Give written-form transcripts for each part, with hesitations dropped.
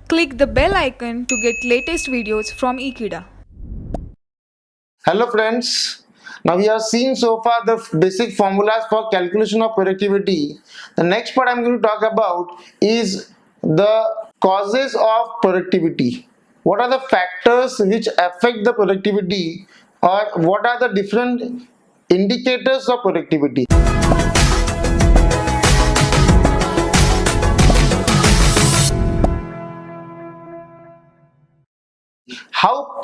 Click the bell icon to get latest videos from Ekeeda. Hello friends, now we have seen so far the basic formulas for calculation of productivity. The next part I am going to talk about is the causes of productivity. What are the factors which affect the productivity, or what are the different indicators of productivity? How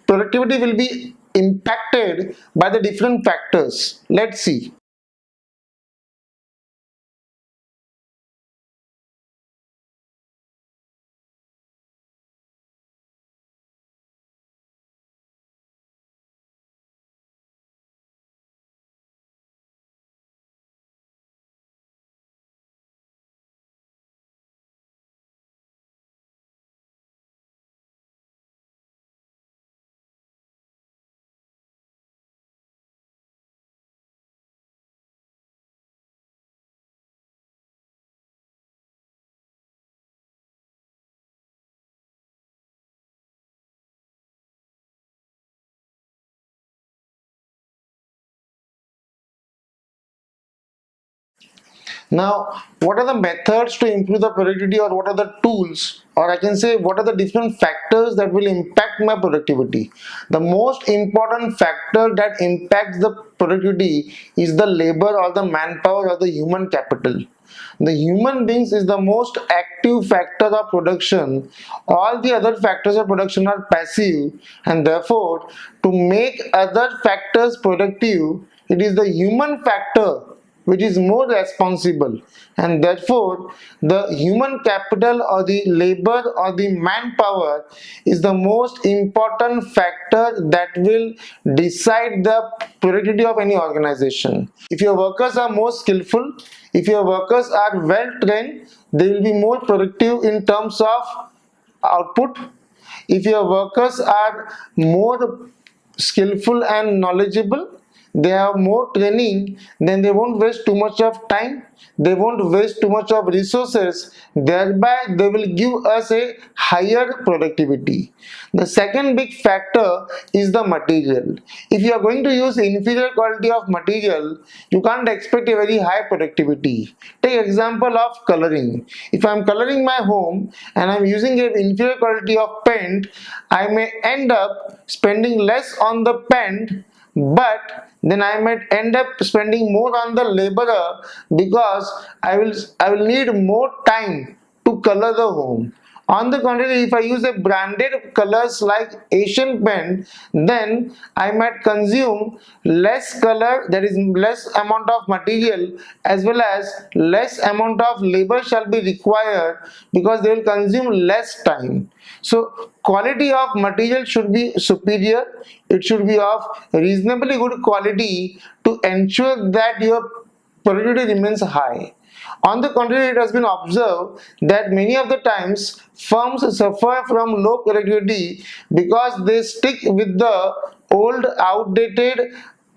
productivity will be impacted by the different factors? Let's see. Now, what are the methods to improve the productivity, or what are the tools, or I can say what are the different factors that will impact my productivity? The most important factor that impacts the productivity is the labor or the manpower or the human capital. The human beings is the most active factor of production. All the other factors of production are passive, and therefore to make other factors productive, it is the human factor which is more responsible, and therefore the human capital or the labor or the manpower is the most important factor that will decide the productivity of any organization. If your workers are more skillful, if your workers are well trained, they will be more productive in terms of output. If your workers are more skillful and knowledgeable, they have more training, then they won't waste too much of time, they won't waste too much of resources, thereby they will give us a higher productivity. The second big factor is the material. If you are going to use inferior quality of material, you can't expect a very high productivity. Take example of coloring. If I am coloring my home and I am using an inferior quality of paint, I may end up spending less on the paint, but then I might end up spending more on the laborer, because I will need more time to color the home. On the contrary, if I use a branded colors like Asian paint, then I might consume less color, that is less amount of material, as well as less amount of labor shall be required, because they will consume less time. So quality of material should be superior, it should be of reasonably good quality to ensure that your productivity remains high. On the contrary, it has been observed that many of the times firms suffer from low productivity because they stick with the old outdated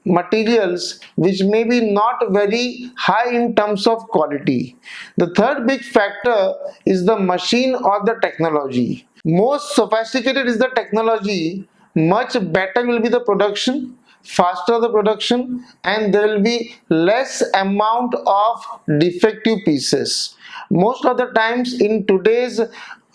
materials which may be not very high in terms of quality. The third big factor is the machine or the technology. Most sophisticated is the technology, much better will be the production, faster the production, and there will be less amount of defective pieces. Most of the times in today's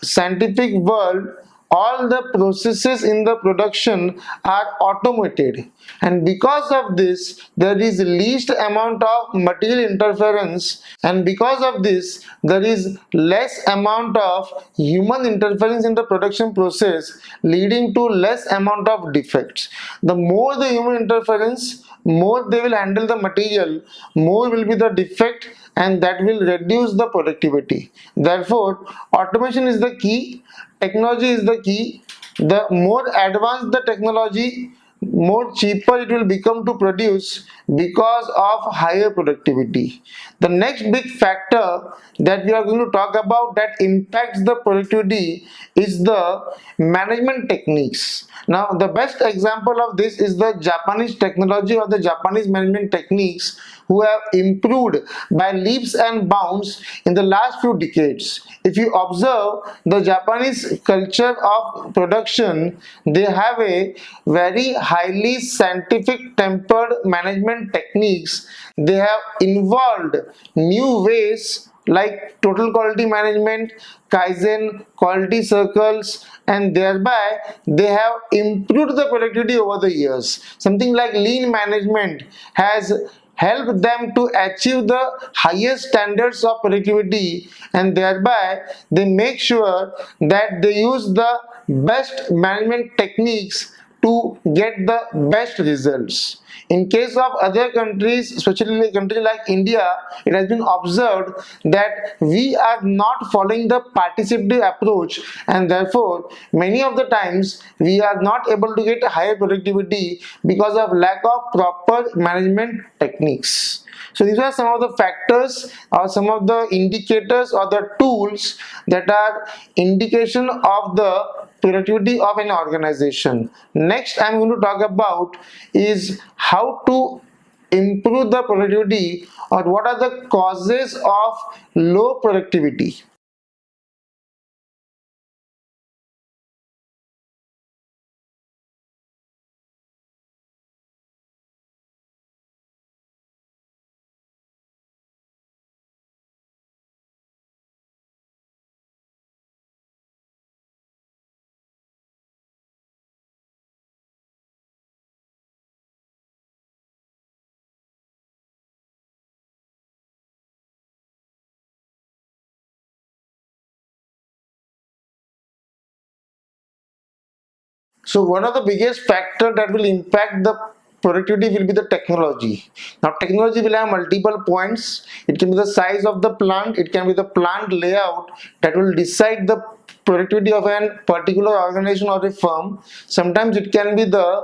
scientific world, all the processes in the production are automated, and because of this there is least amount of material interference, and because of this there is less amount of human interference in the production process, leading to less amount of defects. The more the human interference, more they will handle the material, more will be the defect, and that will reduce the productivity. Therefore automation is the key, technology is the key. The more advanced the technology, more cheaper it will become to produce because of higher productivity. The next big factor that we are going to talk about that impacts the productivity is the management techniques. Now the best example of this is the Japanese technology or the Japanese management techniques, who have improved by leaps and bounds in the last few decades. If you observe the Japanese culture of production, they have a very highly scientific tempered management techniques. They have involved new ways like total quality management, kaizen, quality circles, and thereby they have improved the productivity over the years. Something like lean management has help them to achieve the highest standards of productivity, and thereby they make sure that they use the best management techniques to get the best results. In case of other countries, especially a country like India, it has been observed that we are not following the participative approach, and therefore many of the times we are not able to get a higher productivity because of lack of proper management techniques. So these are some of the factors or some of the indicators or the tools that are indication of the productivity of an organization. Next I'm going to talk about is how to improve the productivity or what are the causes of low productivity. So one of the biggest factor that will impact the productivity will be the technology. Now technology will have multiple points. It can be the size of the plant, it can be the plant layout that will decide the productivity of a particular organization or a firm. Sometimes it can be the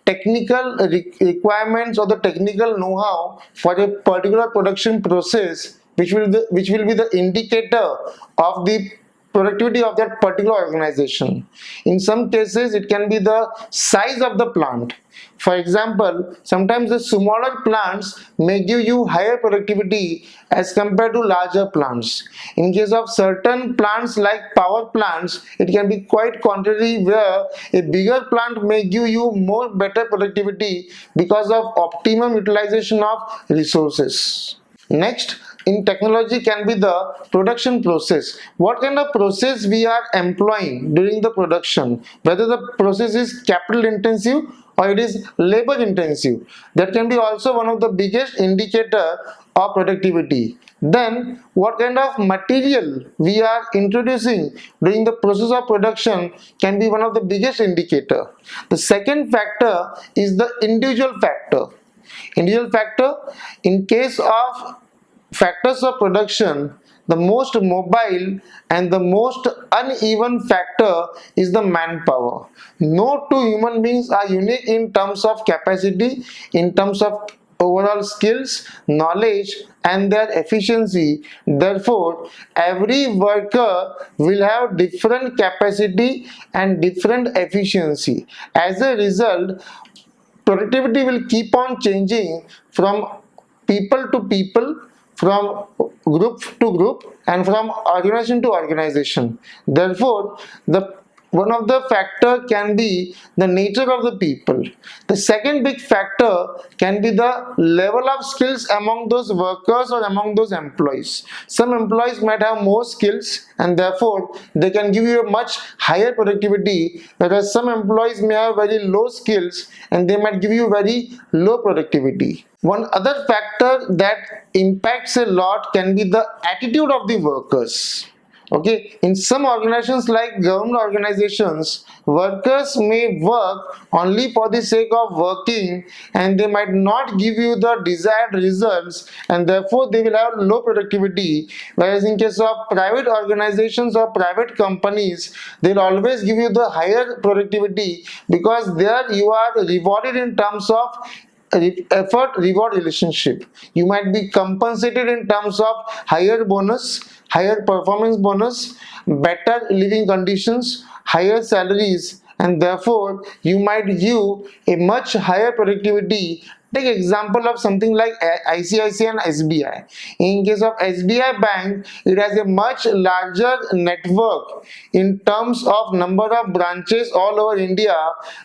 technical requirements or the technical know-how for a particular production process, which will be the indicator of the productivity of that particular organization. In some cases it can be the size of the plant. For example, sometimes the smaller plants may give you higher productivity as compared to larger plants. In case of certain plants like power plants, it can be quite contrary, where a bigger plant may give you more better productivity because of optimum utilization of resources. Next, in technology can be the production process. What kind of process we are employing during the production, whether the process is capital intensive or it is labor intensive. That can be also one of the biggest indicator of productivity. Then what kind of material we are introducing during the process of production can be one of the biggest indicator. The second factor is the individual factor. Individual factor, in case of factors of production, the most mobile and the most uneven factor is the manpower. No two human beings are unique in terms of capacity, in terms of overall skills, knowledge, and their efficiency. Therefore, every worker will have different capacity and different efficiency. As a result, productivity will keep on changing from people to people, from group to group, and from organization to organization. Therefore, the one of the factor can be the nature of the people. The second big factor can be the level of skills among those workers or among those employees. Some employees might have more skills and therefore they can give you a much higher productivity, whereas some employees may have very low skills and they might give you very low productivity. One other factor that impacts a lot can be the attitude of the workers. Okay, in some organizations like government organizations, workers may work only for the sake of working, and they might not give you the desired results, and therefore they will have low productivity. Whereas in case of private organizations or private companies, they'll always give you the higher productivity, because there you are rewarded in terms of effort reward relationship. You might be compensated in terms of higher bonus, higher performance bonus, better living conditions, higher salaries, and therefore you might give a much higher productivity. Take example of something like ICICI and SBI. In case of SBI Bank, it has a much larger network in terms of number of branches all over India,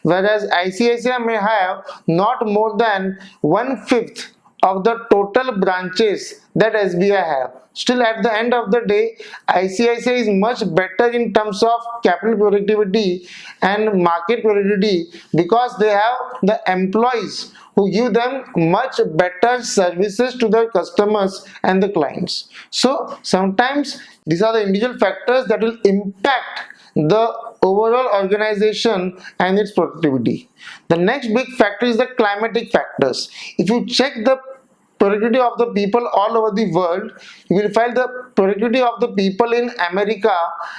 whereas ICICI may have not more than 1/5 of the total branches that SBI have. Still, at the end of the day, ICICI is much better in terms of capital productivity and market productivity, because they have the employees who give them much better services to their customers and the clients. So sometimes these are the individual factors that will impact the overall organization and its productivity. The next big factor is the climatic factors. If you check the productivity of the people all over the world, you will find the productivity of the people in America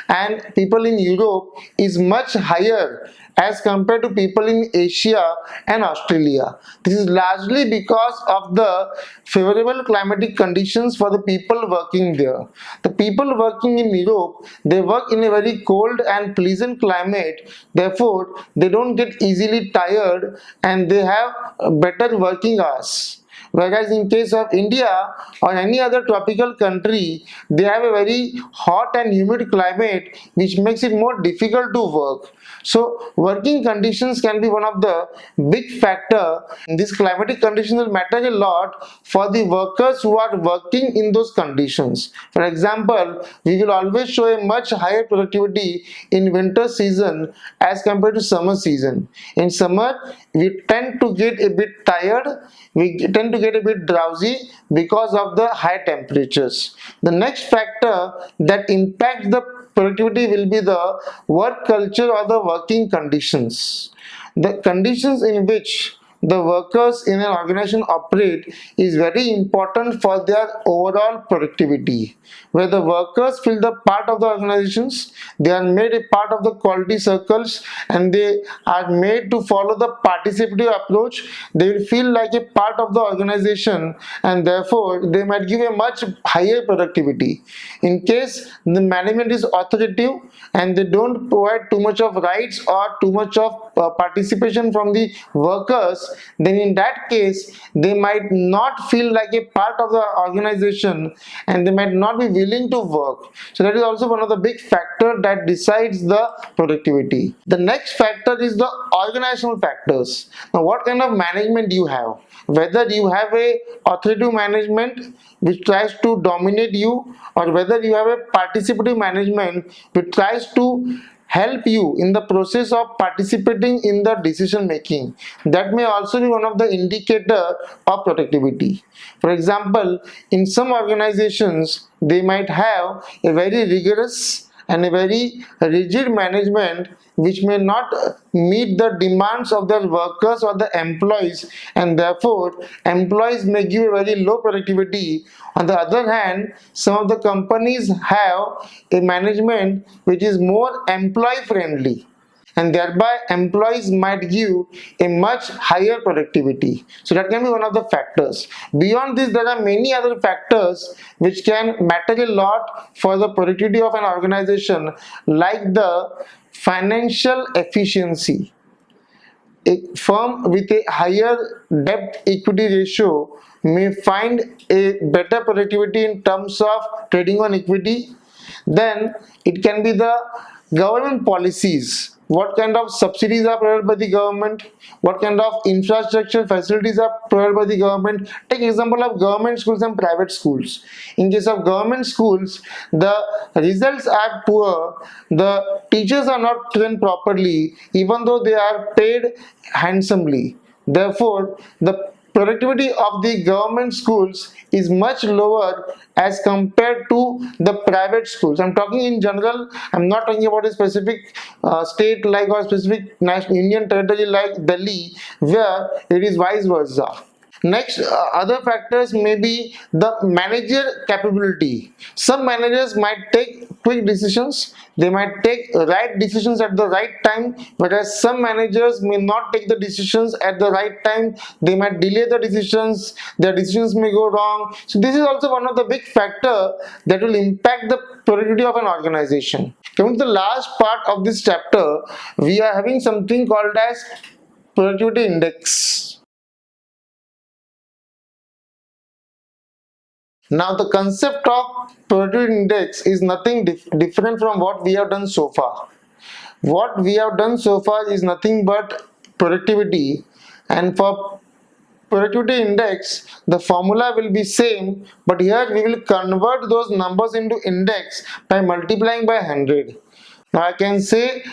and people in Europe is much higher as compared to people in Asia and Australia. This is largely because of the favorable climatic conditions for the people working there. The people working in Europe, they work in a very cold and pleasant climate, therefore they don't get easily tired and they have better working hours. Whereas in case of India or any other tropical country, they have a very hot and humid climate, which makes it more difficult to work. So working conditions can be one of the big factor. These climatic conditions will matter a lot for the workers who are working in those conditions. For example, we will always show a much higher productivity in winter season as compared to summer season. In summer, we tend to get a bit tired, we tend to get a bit drowsy because of the high temperatures. The next factor that impacts the productivity will be the work culture or the working conditions. The conditions in which the workers in an organization operate is very important for their overall productivity. Where the workers feel the part of the organizations, they are made a part of the quality circles, and they are made to follow the participative approach. They will feel like a part of the organization, and therefore they might give a much higher productivity. In case the management is authoritative and they don't provide too much of rights or too much of participation from the workers, then in that case they might not feel like a part of the organization and they might not be willing to work. So that is also one of the big factors that decides the productivity. The next factor is the organizational factors. Now, what kind of management you have, whether you have a authoritative management which tries to dominate you, or whether you have a participative management which tries to help you in the process of participating in the decision making, that may also be one of the indicator of productivity. For example, in some organizations they might have a very rigorous and a very rigid management which may not meet the demands of their workers or the employees, and therefore employees may give a very low productivity. On the other hand, some of the companies have a management which is more employee friendly, and thereby employees might give a much higher productivity. So that can be one of the factors. Beyond this, there are many other factors which can matter a lot for the productivity of an organization, like the financial efficiency. A firm with a higher debt equity ratio may find a better productivity in terms of trading on equity. Then it can be the government policies. What kind of subsidies are provided by the government? What kind of infrastructure facilities are provided by the government? Take example of government schools and private schools. In case of government schools, the results are poor, the teachers are not trained properly, even though they are paid handsomely. Therefore, the productivity of the government schools is much lower as compared to the private schools. I'm talking in general. I'm not talking about a specific state like or specific national union territory like Delhi, where it is vice versa. Next, other factors may be the manager capability. Some managers might take quick decisions, they might take right decisions at the right time, whereas some managers may not take the decisions at the right time. They might delay the decisions, their decisions may go wrong. So this is also one of the big factor that will impact the productivity of an organization. Coming to the last part of this chapter, we are having something called as productivity index. Now, the concept of productivity index is nothing different from what we have done so far. What we have done so far is nothing but productivity, and for productivity index, the formula will be same, but here we will convert those numbers into index by multiplying by 100. Now, I can say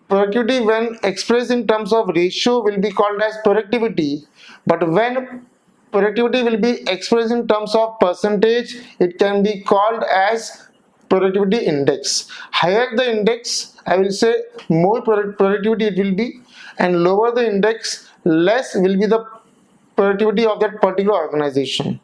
productivity when expressed in terms of ratio will be called as productivity, but when productivity will be expressed in terms of percentage, it can be called as productivity index. Higher the index, I will say more productivity it will be, and lower the index, less will be the productivity of that particular organization.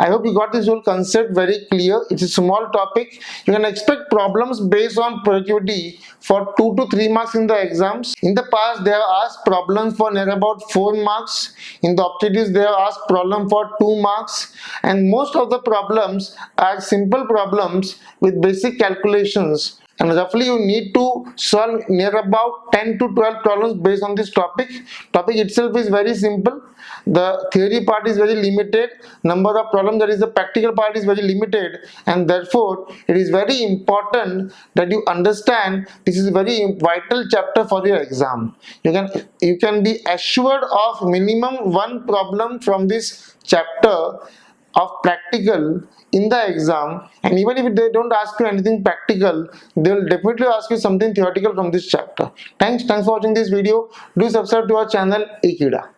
I hope you got this whole concept very clear. It's a small topic. You can expect problems based on productivity for 2 to 3 marks in the exams. In the past, they have asked problems for near about 4 marks. In the objectives, they have asked problem for 2 marks. And most of the problems are simple problems with basic calculations. And roughly you need to solve near about 10 to 12 problems based on this topic. Topic itself is very simple. The theory part is very limited. Number of problems, that is the practical part, is very limited, and therefore it is very important that you understand this is a very vital chapter for your exam. You can be assured of minimum one problem from this chapter of practical in the exam, and even if they don't ask you anything practical, they will definitely ask you something theoretical from this chapter. Thanks for watching this video. Do subscribe to our channel Ekeeda.